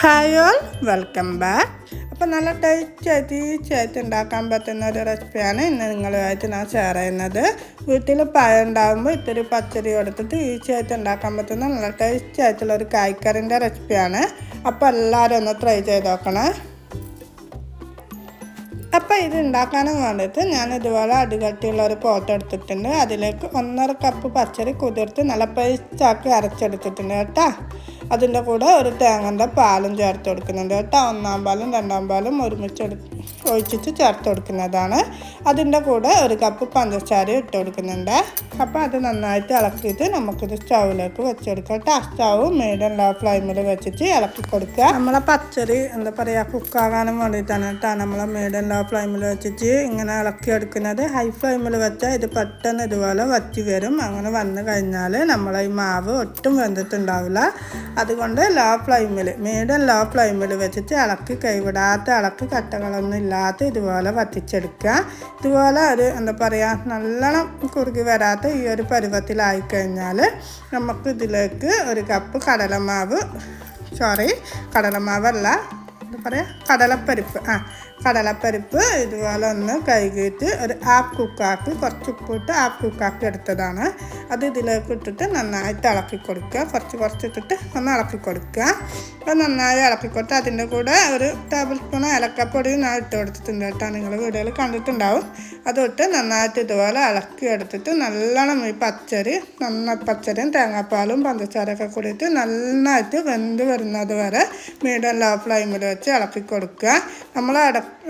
Hi all, welcome back. അപ്പോൾ നല്ല ടേസ്റ്റായിട്ട് ഉണ്ടാക്കാൻ പറ്റുന്ന ഒരു റെസിപ്പിയാണ് ഇന്ന് നിങ്ങളുമായിട്ട് ഞാൻ ഷെയർ ചെയ്യുന്നത്. വീട്ടിൽ പഴം ഉണ്ടാകുമ്പോൾ ഇത്തിരി പച്ചരി കൊടുത്തിട്ട് ഈസിയായിട്ട് ഉണ്ടാക്കാൻ പറ്റുന്ന നല്ല ടേസ്റ്റായിട്ടുള്ളൊരു കായ്ക്കറിൻ്റെ റെസിപ്പിയാണ്. അപ്പോൾ എല്ലാവരും ഒന്ന് ട്രൈ ചെയ്ത് നോക്കണേ. അപ്പോൾ ഇത് ഉണ്ടാക്കാനും വേണ്ടിയിട്ട് ഞാൻ ഇതുപോലെ അടികട്ടിയുള്ള ഒരു പോട്ട് എടുത്തിട്ടുണ്ട്. അതിലേക്ക് 1.5 കപ്പ് പച്ചരി കുതിർത്ത് നല്ല പേസ്റ്റാക്കി അരച്ചെടുത്തിട്ടുണ്ട് കേട്ടോ. അതിൻ്റെ കൂടെ ഒരു തേങ്ങൻ്റെ പാലും ചേർത്ത് കൊടുക്കുന്നുണ്ട് കേട്ടോ. 1-ാം പാലും 2-ാം പാലും ഒരുമിച്ച് ഒഴിച്ചിട്ട് ചേർത്ത് കൊടുക്കുന്നതാണ്. അതിൻ്റെ കൂടെ 1 കപ്പ് പഞ്ചസാര ഇട്ട് കൊടുക്കുന്നുണ്ട്. അപ്പോൾ അത് നന്നായിട്ട് ഇളക്കിയിട്ട് നമുക്കിത് സ്റ്റൗവിലേക്ക് വെച്ചെടുക്കാം കേട്ടോ. സ്റ്റൗ മീഡിയം ലോ ഫ്ലെയിമിൽ വെച്ചിട്ട് ഇളക്കി കൊടുക്കുക. നമ്മളെ പച്ചരി എന്താ പറയുക കുക്കാകാനും വേണ്ടിയിട്ടാണ് കേട്ടോ നമ്മൾ മീഡിയം ലോ ഫ്ലെയിമിൽ വെച്ചിട്ട് ഇങ്ങനെ ഇളക്കി എടുക്കുന്നത്. ഹൈ ഫ്ലെയിമിൽ വെച്ചാൽ ഇത് പെട്ടെന്ന് ഇതുപോലെ വറ്റി വരും. അങ്ങനെ വന്നു കഴിഞ്ഞാൽ നമ്മളെ ഈ മാവ് ഒട്ടും വെന്തിട്ടുണ്ടാവില്ല. അതുകൊണ്ട് മീഡിയം ലോ ഫ്ലെയിമിൽ വെച്ചിട്ട് ഇളക്കി കൈവിടാത്ത ഇളക്കി കട്ടകളൊന്നും ഇല്ലാത്ത ഇതുപോലെ വറ്റിച്ചെടുക്കുക. ഇതുപോലെ ഒരു എന്താ പറയുക നല്ലോണം കുറുകി വരാത്ത ഈ ഒരു പരുവത്തിലായിക്കഴിഞ്ഞാൽ നമുക്ക് ഇതിലേക്ക് 1 കപ്പ് കടലമാവല്ല എന്താ പറയുക കടലപ്പരിപ്പ് ഇതുപോലെ ഒന്ന് കഴുകിയിട്ട് ഒരു ഹാഫ് കുക്കാക്കി കുറച്ച് ഉപ്പിട്ട് ഹാഫ് കുക്കാക്കി എടുത്തതാണ്. അത് ഇതിലേക്ക് ഇട്ടിട്ട് നന്നായിട്ട് ഇളക്കി കൊടുക്കുക. കുറച്ചിട്ടിട്ട് ഒന്ന് ഇളക്കി കൊടുക്കുക. അപ്പോൾ നന്നായി ഇളക്കി കൊടുത്ത് അതിൻ്റെ കൂടെ 1 ടേബിൾ സ്പൂൺ ഏലക്കപ്പൊടി ഞാൻ ഇട്ട് കൊടുത്തിട്ടുണ്ട് കേട്ടോ. നിങ്ങൾ വീഡിയോയിൽ കണ്ടിട്ടുണ്ടാവും. അതിട്ട് നന്നായിട്ട് ഇതുപോലെ ഇളക്കി എടുത്തിട്ട് നല്ലോണം ഈ പച്ചരിയും തേങ്ങാപ്പാലും പഞ്ചസാരയൊക്കെ കൂടിയിട്ട് നന്നായിട്ട് വെന്ത് വരുന്നത് വരെ മീഡിയം ലോ ഫ്ലെയിമിൽ വെച്ച് ഇളക്കി കൊടുക്കുക. നമ്മൾ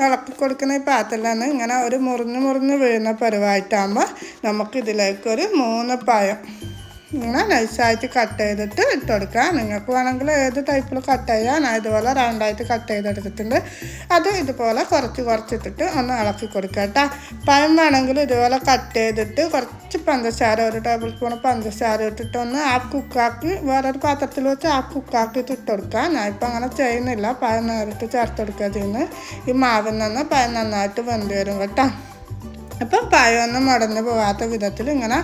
ഇളക്കി കൊടുക്കുന്ന ഈ പാത്രത്തിലാണ് ഇങ്ങനെ ഒരു മുറിഞ്ഞ് വീഴുന്ന പരുവായിട്ടാകുമ്പോൾ നമുക്കിതിലേക്കൊരു 3 പഴം ഇങ്ങനെ നൈസായിട്ട് കട്ട് ചെയ്തിട്ട് ഇട്ട് കൊടുക്കുക. നിങ്ങൾക്ക് വേണമെങ്കിൽ ഏത് ടൈപ്പിൽ കട്ട് ചെയ്യാം. ഞാൻ ഇതുപോലെ റൗണ്ടായിട്ട് കട്ട് ചെയ്തെടുത്തിട്ടുണ്ട്. അത് ഇതുപോലെ കുറച്ചിട്ടിട്ട് ഒന്ന് ഇളക്കി കൊടുക്കുക കേട്ടോ. പഴം വേണമെങ്കിൽ ഇതുപോലെ കട്ട് ചെയ്തിട്ട് കുറച്ച് പഞ്ചസാര 1 ടേബിൾ സ്പൂൺ പഞ്ചസാര ഇട്ടിട്ട് ഒന്ന് ഹാഫ് കുക്കാക്കി വേറൊരു പാത്രത്തിൽ വെച്ച് ഹാഫ് കുക്കാക്കിയിട്ട് ഇട്ട് കൊടുക്കുക. ഞാൻ ഇപ്പം അങ്ങനെ ചെയ്യുന്നില്ല. പഴം നേരിട്ട് ചേർത്ത് കൊടുക്കുക ചെയ്യുന്നത്. ഈ മാവിൽ നിന്ന് പഴം നന്നായിട്ട് വെന്ത് വരും കേട്ടോ. അപ്പം പഴമൊന്നും മുടഞ്ഞു പോകാത്ത വിധത്തിൽ ഇങ്ങനെ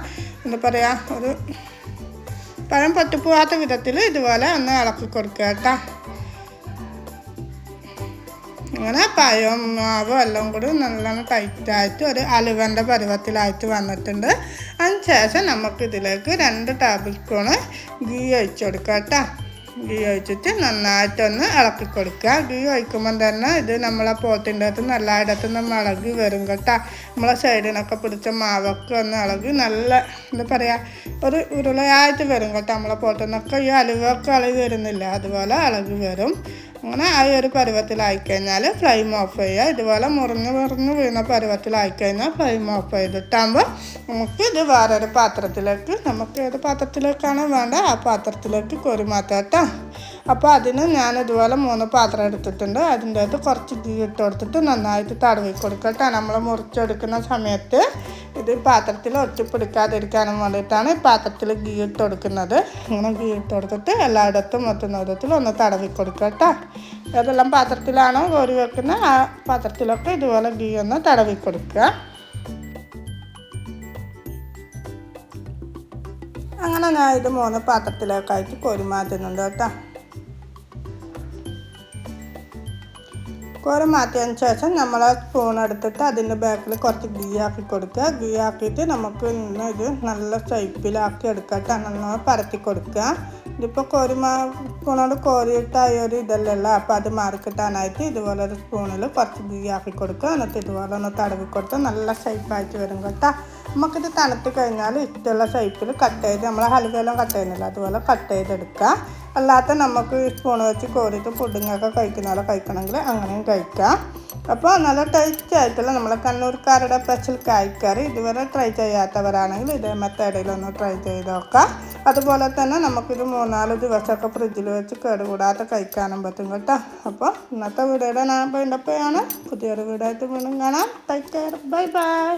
എന്താ പറയുക ഒരു പഴം പൊട്ടിപ്പോകാത്ത വിധത്തിൽ ഇതുപോലെ ഒന്ന് ഇളക്കി കൊടുക്കുക കേട്ടോ. ഇങ്ങനെ പഴവും മാവും എല്ലാം കൂടി നല്ലോണം ടൈറ്റായിട്ട് ഒരു അലുവൻ്റെ പരുവത്തിലായിട്ട് വന്നിട്ടുണ്ട്. അതിന് ശേഷം നമുക്കിതിലേക്ക് 2 ടേബിൾ സ്പൂണ് ഗീ ഒഴിച്ച് കൊടുക്കുക കേട്ടോ. ഗീ ഒഴിച്ചിട്ട് നന്നായിട്ടൊന്ന് ഇളക്കി കൊടുക്കുക. ഗീ ഒഴിക്കുമ്പം തന്നെ ഇത് നമ്മളെ പോത്തിൻ്റെ അകത്ത് എല്ലായിടത്തുനിന്നും ഇളകി വരും കേട്ടോ. നമ്മളെ സൈഡിനൊക്കെ പിടിച്ച മാവൊക്കെ ഒന്ന് ഇളകി നല്ല എന്താ പറയുക ഒരു ഉരുളയായിട്ട് വരും കേട്ടോ. നമ്മളെ പോത്തിൽ നിന്നൊക്കെ ഈ അലുവൊക്കെ ഇളകി വരുന്നില്ല, അതുപോലെ ഇളകി വരും. അങ്ങനെ ആ ഒരു പരുവത്തിലായിക്കഴിഞ്ഞാൽ ഫ്ലെയിം ഓഫ് ചെയ്യുക. ഇതുപോലെ മുറിഞ്ഞ് വീണ പരുവത്തിലായിക്കഴിഞ്ഞാൽ ഫ്ലെയിം ഓഫ് ചെയ്തിട്ടാകുമ്പോൾ നമുക്ക് ഇത് വേറൊരു പാത്രത്തിലേക്ക് നമുക്ക് ഏത് പാത്രത്തിലേക്കാണ് വേണ്ട ആ പാത്രത്തിലേക്ക് കോരി മാറ്റാം കേട്ടോ. അപ്പോൾ അതിന് ഞാൻ ഇതുപോലെ 3 പാത്രം എടുത്തിട്ടുണ്ട്. അതിൻ്റെ അകത്ത് കുറച്ച് ഗീ ഇട്ട് കൊടുത്തിട്ട് നന്നായിട്ട് തടവി കൊടുക്കട്ടെ. നമ്മൾ മുറിച്ചെടുക്കുന്ന സമയത്ത് ഇത് പാത്രത്തിൽ ഒട്ടിപ്പിടിക്കാതിരിക്കാനും വേണ്ടിയിട്ടാണ് ഈ പാത്രത്തിൽ ഗീ ഇട്ട് കൊടുക്കുന്നത്. ഇങ്ങനെ ഗീ ഇട്ട് കൊടുത്തിട്ട് എല്ലായിടത്തും എത്തുന്ന വിധത്തിൽ ഒന്ന് തടവി കൊടുക്കട്ടെ. ഏതെല്ലാം പാത്രത്തിലാണോ കോരി വെക്കുന്നത് ആ പാത്രത്തിലൊക്കെ ഇതുപോലെ ഗീ ഒന്ന് തടവി കൊടുക്കുക. അങ്ങനെ ഞാൻ ഇത് 3 പാത്രത്തിലേക്കായിട്ട് കോരി മാറ്റുന്നുണ്ട് കേട്ടോ. കോരി മാറ്റിയതിന് ശേഷം നമ്മൾ സ്പൂൺ എടുത്തിട്ട് അതിൻ്റെ ബാക്കിൽ കുറച്ച് ഗീ ആക്കി കൊടുക്കുക. ഗീ ആക്കിയിട്ട് നമുക്ക് ഇത് നല്ല ഷേപ്പിലാക്കി എടുക്കട്ടെ. നന്നായി പരത്തി കൊടുക്കുക. ഇതിപ്പോൾ സ്പൂണോട് കോരിയിട്ടായ ഒരു ഇതല്ലല്ല. അപ്പോൾ അത് മാറിക്കിട്ടാനായിട്ട് ഇതുപോലെ ഒരു സ്പൂണിൽ കുറച്ച് ഗീ ആക്കി കൊടുക്കുക. എന്നിട്ട് ഇതുപോലെ ഒന്ന് തടവി കൊടുത്ത് നല്ല ഷേപ്പായിട്ട് വരും കേട്ടോ. നമുക്കിത് തണുത്ത് കഴിഞ്ഞാൽ ഇഷ്ടമുള്ള ഷേപ്പിൽ കട്ട് ചെയ്ത് നമ്മളെ ഹലുവയെല്ലാം കട്ട് ചെയ്യുന്നില്ല അതുപോലെ കട്ട് ചെയ്തെടുക്കുക. അല്ലാത്ത നമുക്ക് സ്പൂൺ വെച്ച് കോരിയിട്ട് പുഡിങ്ങൊക്കെ കഴിക്കുന്ന കഴിക്കണമെങ്കിൽ അങ്ങനെയും കഴിക്കാം. അപ്പോൾ നല്ല ടേസ്റ്റി ആയിട്ടുള്ള നമ്മളെ കണ്ണൂർക്കാരുടെ സ്പെഷ്യൽ കായ്ക്കറി ഇതുവരെ ട്രൈ ചെയ്യാത്തവരാണെങ്കിൽ ഇതേ മെത്തേഡിലൊന്ന് ട്രൈ ചെയ്ത് നോക്കാം. അതുപോലെ തന്നെ നമുക്കിത് 3-4 ദിവസമൊക്കെ ഫ്രിഡ്ജിൽ വെച്ച് കേടുകൂടാതെ കഴിക്കാനും പറ്റും കേട്ടോ. അപ്പോൾ ഇന്നത്തെ വീഡിയോയുടെ ഞാൻ പോയിൻ്റെപ്പോഴാണ് പുതിയൊരു വീഡിയോ ആയിട്ട് വീണ്ടും കാണാം. Take care, bye bye.